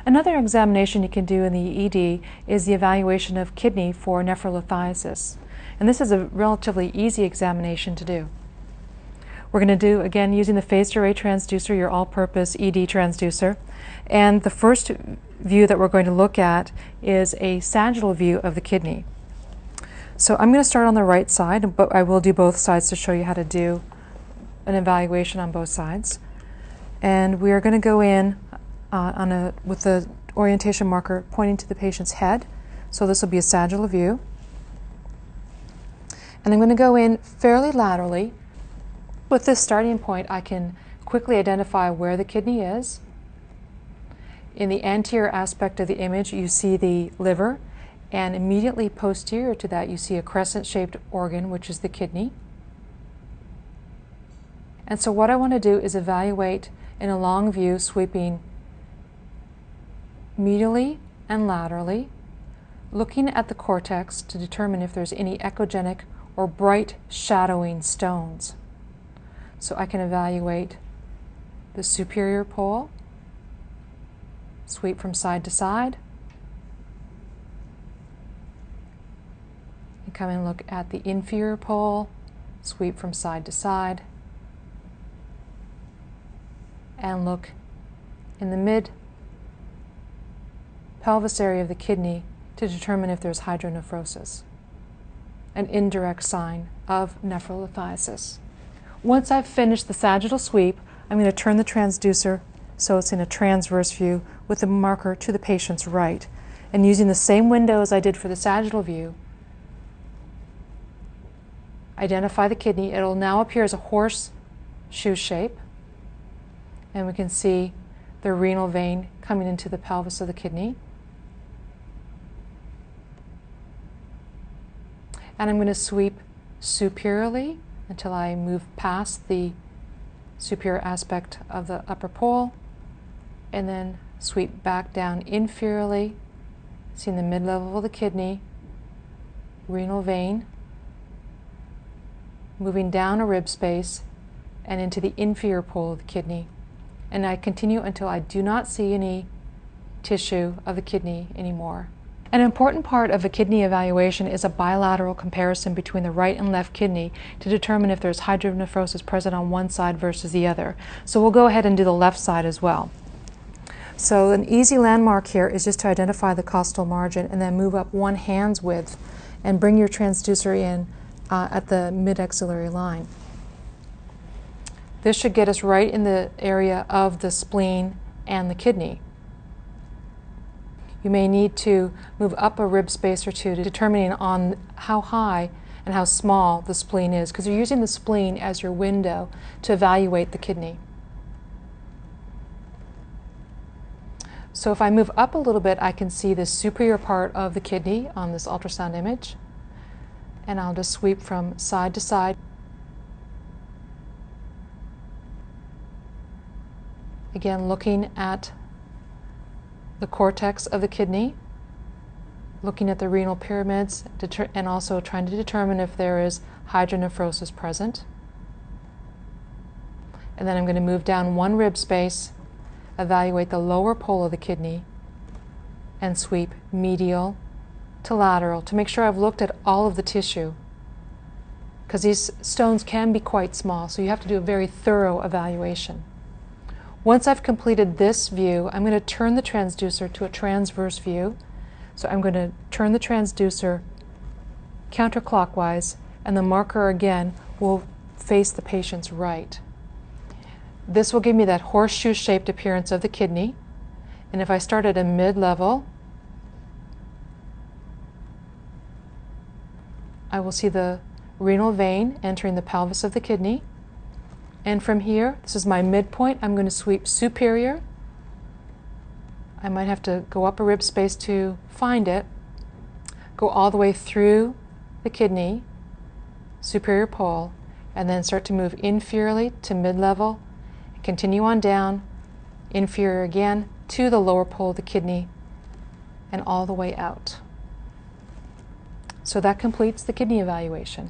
Another examination you can do in the ED is the evaluation of kidney for nephrolithiasis. And this is a relatively easy examination to do. We're going to do, again, using the phased array transducer, your all-purpose ED transducer. And the first view that we're going to look at is a sagittal view of the kidney. So I'm going to start on the right side, but I will do both sides to show you how to do an evaluation on both sides. And we are going to go in with the orientation marker pointing to the patient's head. So this will be a sagittal view. And I'm going to go in fairly laterally. With this starting point, I can quickly identify where the kidney is. In the anterior aspect of the image, you see the liver, and immediately posterior to that, you see a crescent-shaped organ, which is the kidney. And so what I want to do is evaluate in a long view, sweeping medially and laterally, looking at the cortex to determine if there's any echogenic or bright shadowing stones. So I can evaluate the superior pole, sweep from side to side, and come and look at the inferior pole, sweep from side to side, and look in the mid pelvis area of the kidney to determine if there's hydronephrosis, an indirect sign of nephrolithiasis. Once I've finished the sagittal sweep, I'm going to turn the transducer so it's in a transverse view with the marker to the patient's right. And using the same window as I did for the sagittal view, identify the kidney. It'll now appear as a horseshoe shape. And we can see the renal vein coming into the pelvis of the kidney. And I'm going to sweep superiorly until I move past the superior aspect of the upper pole, and then sweep back down inferiorly, seeing the mid-level of the kidney, renal vein, moving down a rib space and into the inferior pole of the kidney. And I continue until I do not see any tissue of the kidney anymore. An important part of a kidney evaluation is a bilateral comparison between the right and left kidney to determine if there's hydronephrosis present on one side versus the other. So we'll go ahead and do the left side as well. So an easy landmark here is just to identify the costal margin and then move up one hand's width and bring your transducer in at the mid-axillary line. This should get us right in the area of the spleen and the kidney. You may need to move up a rib space or two to determining on how high and how small the spleen is, because you're using the spleen as your window to evaluate the kidney. So if I move up a little bit, I can see the superior part of the kidney on this ultrasound image. And I'll just sweep from side to side. Again, looking at the cortex of the kidney, looking at the renal pyramids, and also trying to determine if there is hydronephrosis present. And then I'm going to move down one rib space, evaluate the lower pole of the kidney, and sweep medial to lateral to make sure I've looked at all of the tissue, because these stones can be quite small, so you have to do a very thorough evaluation. Once I've completed this view, I'm going to turn the transducer to a transverse view. So I'm going to turn the transducer counterclockwise, and the marker again will face the patient's right. This will give me that horseshoe-shaped appearance of the kidney. And if I start at a mid-level, I will see the renal vein entering the pelvis of the kidney. And from here, this is my midpoint, I'm going to sweep superior. I might have to go up a rib space to find it. Go all the way through the kidney, superior pole, and then start to move inferiorly to mid-level. Continue on down, inferior again, to the lower pole of the kidney, and all the way out. So that completes the kidney evaluation.